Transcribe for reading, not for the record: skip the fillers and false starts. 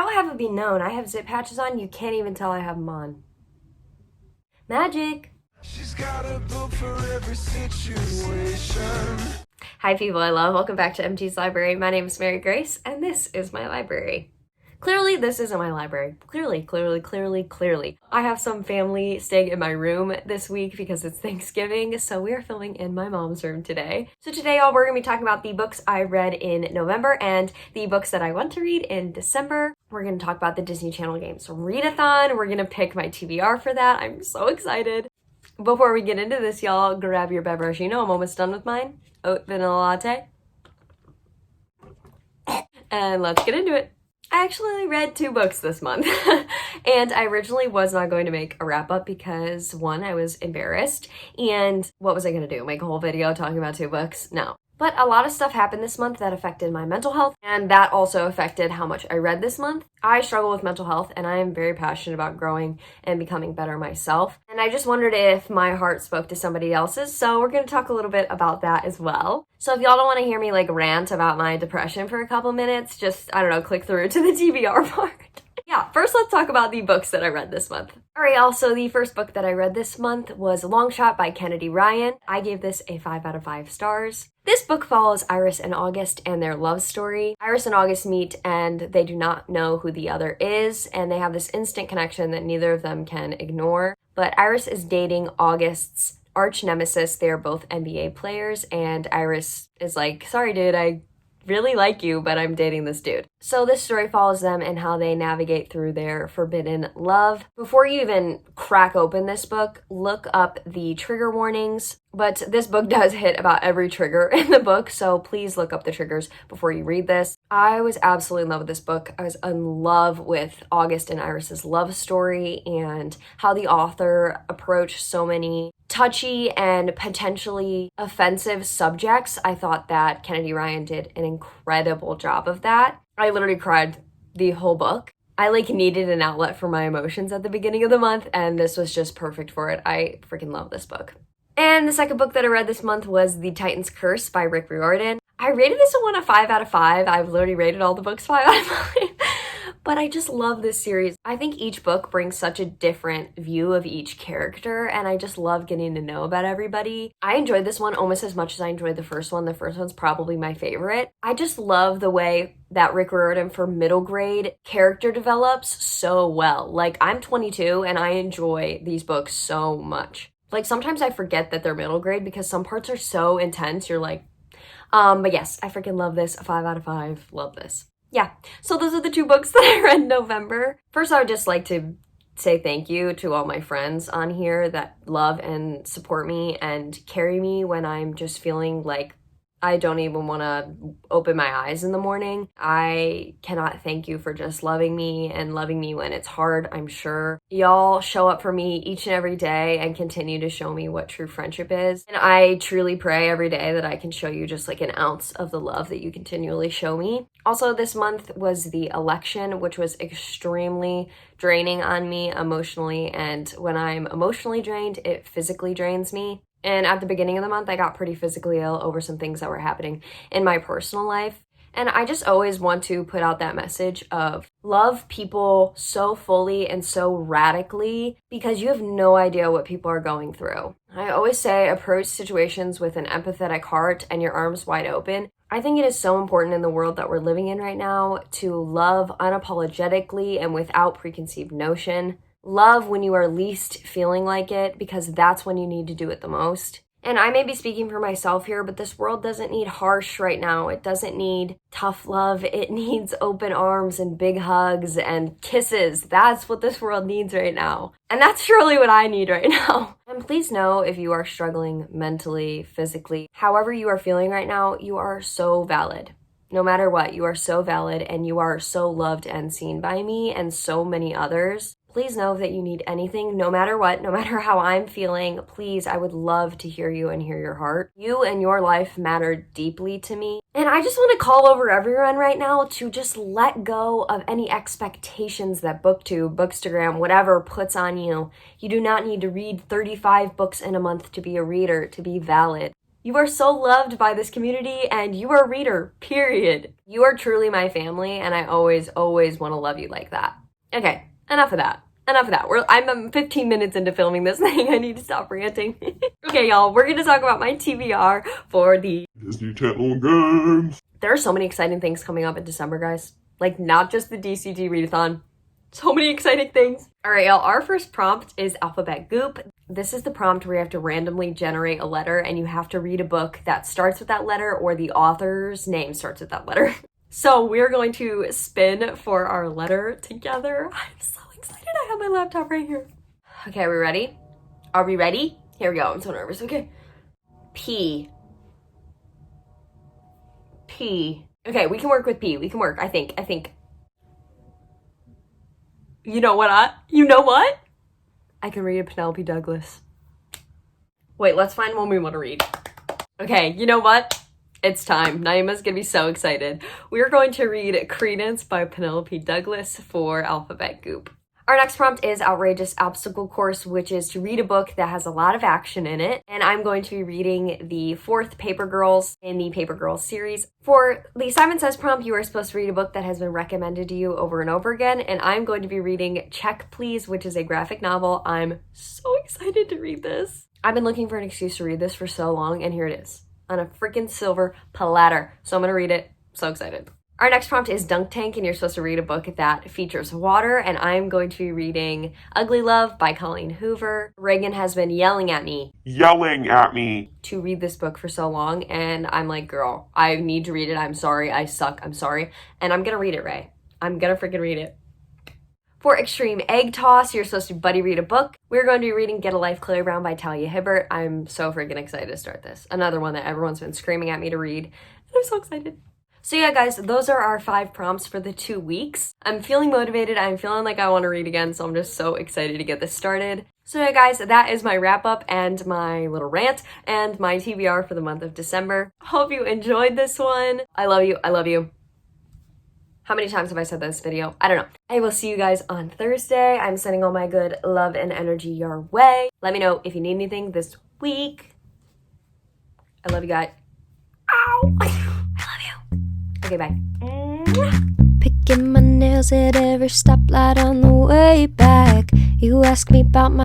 I will have it be known, I have zip patches on, you can't even tell I have them on. Magic! She's got a book for every situation. Hi people I love, welcome back to MT's Library. My name is Mary Grace, and this is my library. Clearly, this isn't my library. Clearly. I have some family staying in my room this week because it's Thanksgiving, so we are filming in my mom's room today. So today, we're going to be talking about the books I read in November and the books that I want to read in December. We're going to talk about the Disney Channel Games Readathon. We're going to pick my TBR for that. I'm so excited. Before we get into this, y'all, grab your beverage. You know I'm almost done with mine. Oat vanilla latte. And let's get into it. I actually read 2 books this month, and I originally was not going to make a wrap-up because, one, I was embarrassed, and what was I going to do? Make a whole video talking about 2 books? No. But a lot of stuff happened this month that affected my mental health, and that also affected how much I read this month. I struggle with mental health, and I am very passionate about growing and becoming better myself. And I just wondered if my heart spoke to somebody else's, so we're going to talk a little bit about that as well. So if y'all don't want to hear me rant about my depression for a couple minutes, just, I don't know, click through to the TBR part. Yeah, first let's talk about the books that I read this month. Alright, also the first book that I read this month was Long Shot by Kennedy Ryan. I gave this a 5 out of 5 stars. This book follows Iris and August and their love story. Iris and August meet and they do not know who the other is, and they have this instant connection that neither of them can ignore. But Iris is dating August's arch nemesis. They are both NBA players, and Iris is like, sorry dude, I really like you, but I'm dating this dude. So this story follows them and how they navigate through their forbidden love. Before you even crack open this book, look up the trigger warnings. But this book does hit about every trigger in the book, so please look up the triggers before you read this. I was absolutely in love with this book. I was in love with August and Iris's love story and how the author approached so many touchy and potentially offensive subjects. I thought that Kennedy Ryan did an incredible job of that. I literally cried the whole book. I needed an outlet for my emotions at the beginning of the month, and this was just perfect for it. I freaking love this book. And the second book that I read this month was The Titan's Curse by Rick Riordan. I rated this one a 5 out of 5. I've literally rated all the books 5 out of 5. But I just love this series. I think each book brings such a different view of each character, and I just love getting to know about everybody. I enjoyed this one almost as much as I enjoyed the first one. The first one's probably my favorite. I just love the way that Rick Riordan for middle grade character develops so well. I'm 22 and I enjoy these books so much. Sometimes I forget that they're middle grade because some parts are so intense. You're like, but yes, I freaking love this. A 5 out of 5. Love this. Yeah, so those are the 2 books that I read in November. First, I would just like to say thank you to all my friends on here that love and support me and carry me when I'm just feeling like I don't even want to open my eyes in the morning. I cannot thank you for just loving me and loving me when it's hard, I'm sure. Y'all show up for me each and every day and continue to show me what true friendship is. And I truly pray every day that I can show you just an ounce of the love that you continually show me. Also, this month was the election, which was extremely draining on me emotionally. And when I'm emotionally drained, it physically drains me. And at the beginning of the month, I got pretty physically ill over some things that were happening in my personal life. And I just always want to put out that message of love people so fully and so radically because you have no idea what people are going through. I always say approach situations with an empathetic heart and your arms wide open. I think it is so important in the world that we're living in right now to love unapologetically and without preconceived notion. Love when you are least feeling like it, because that's when you need to do it the most. And I may be speaking for myself here, but this world doesn't need harsh right now. It doesn't need tough love. It needs open arms and big hugs and kisses. That's what this world needs right now. And that's surely what I need right now. And please know if you are struggling mentally, physically, however you are feeling right now, you are so valid. No matter what, you are so valid and you are so loved and seen by me and so many others. Please know that you need anything, no matter what, no matter how I'm feeling, please, I would love to hear you and hear your heart. You and your life matter deeply to me. And I just want to call over everyone right now to just let go of any expectations that BookTube, Bookstagram, whatever puts on you. You do not need to read 35 books in a month to be a reader, to be valid. You are so loved by this community and you are a reader, period. You are truly my family and I always, always want to love you like that. Okay, enough of that. Enough of that. I'm 15 minutes into filming this thing. I need to stop ranting. Okay, y'all, we're going to talk about my TBR for the Disney Channel games. There are so many exciting things coming up in December, guys. Like, not just the DCG readathon. So many exciting things. All right, y'all, our first prompt is Alphabet Goop. This is the prompt where you have to randomly generate a letter and you have to read a book that starts with that letter or the author's name starts with that letter. So we're going to spin for our letter together. I'm so excited. I have my laptop right here. Okay, are we ready? Are we ready? Here we go. I'm so nervous. Okay. P. P. Okay, we can work with P. We can work, I think. You know what? I can read a Penelope Douglas. Wait, let's find one we want to read. Okay, you know what? It's time. Naima's gonna be so excited. We are going to read Credence by Penelope Douglas for Alphabet Goop. Our next prompt is Outrageous Obstacle Course, which is to read a book that has a lot of action in it. And I'm going to be reading the 4th Paper Girls in the Paper Girls series. For the Simon Says prompt, you are supposed to read a book that has been recommended to you over and over again. And I'm going to be reading Check Please, which is a graphic novel. I'm so excited to read this. I've been looking for an excuse to read this for so long, and here it is on a freaking silver platter. So I'm gonna read it. So excited. Our next prompt is Dunk Tank, and you're supposed to read a book that features water, and I'm going to be reading Ugly Love by Colleen Hoover. Reagan has been yelling at me to read this book for so long, and I'm like, girl, I need to read it. I'm sorry. I suck. I'm sorry. And I'm gonna read it, Ray. I'm gonna freaking read it. For Extreme Egg Toss, you're supposed to buddy read a book. We're going to be reading Get a Life, Chloe Brown by Talia Hibbert. I'm so freaking excited to start this. Another one that everyone's been screaming at me to read, and I'm so excited. So yeah, guys, those are our 5 prompts for the 2 weeks. I'm feeling motivated. I'm feeling like I want to read again, so I'm just so excited to get this started. So yeah, guys, that is my wrap up and my little rant and my TBR for the month of December. Hope you enjoyed this one. I love you. I love you. How many times have I said this video? I don't know. I will see you guys on Thursday. I'm sending all my good love and energy your way. Let me know if you need anything this week. I love you guys. Ow! Okay, bye. Picking my nails at every stoplight on the way back. You ask me about my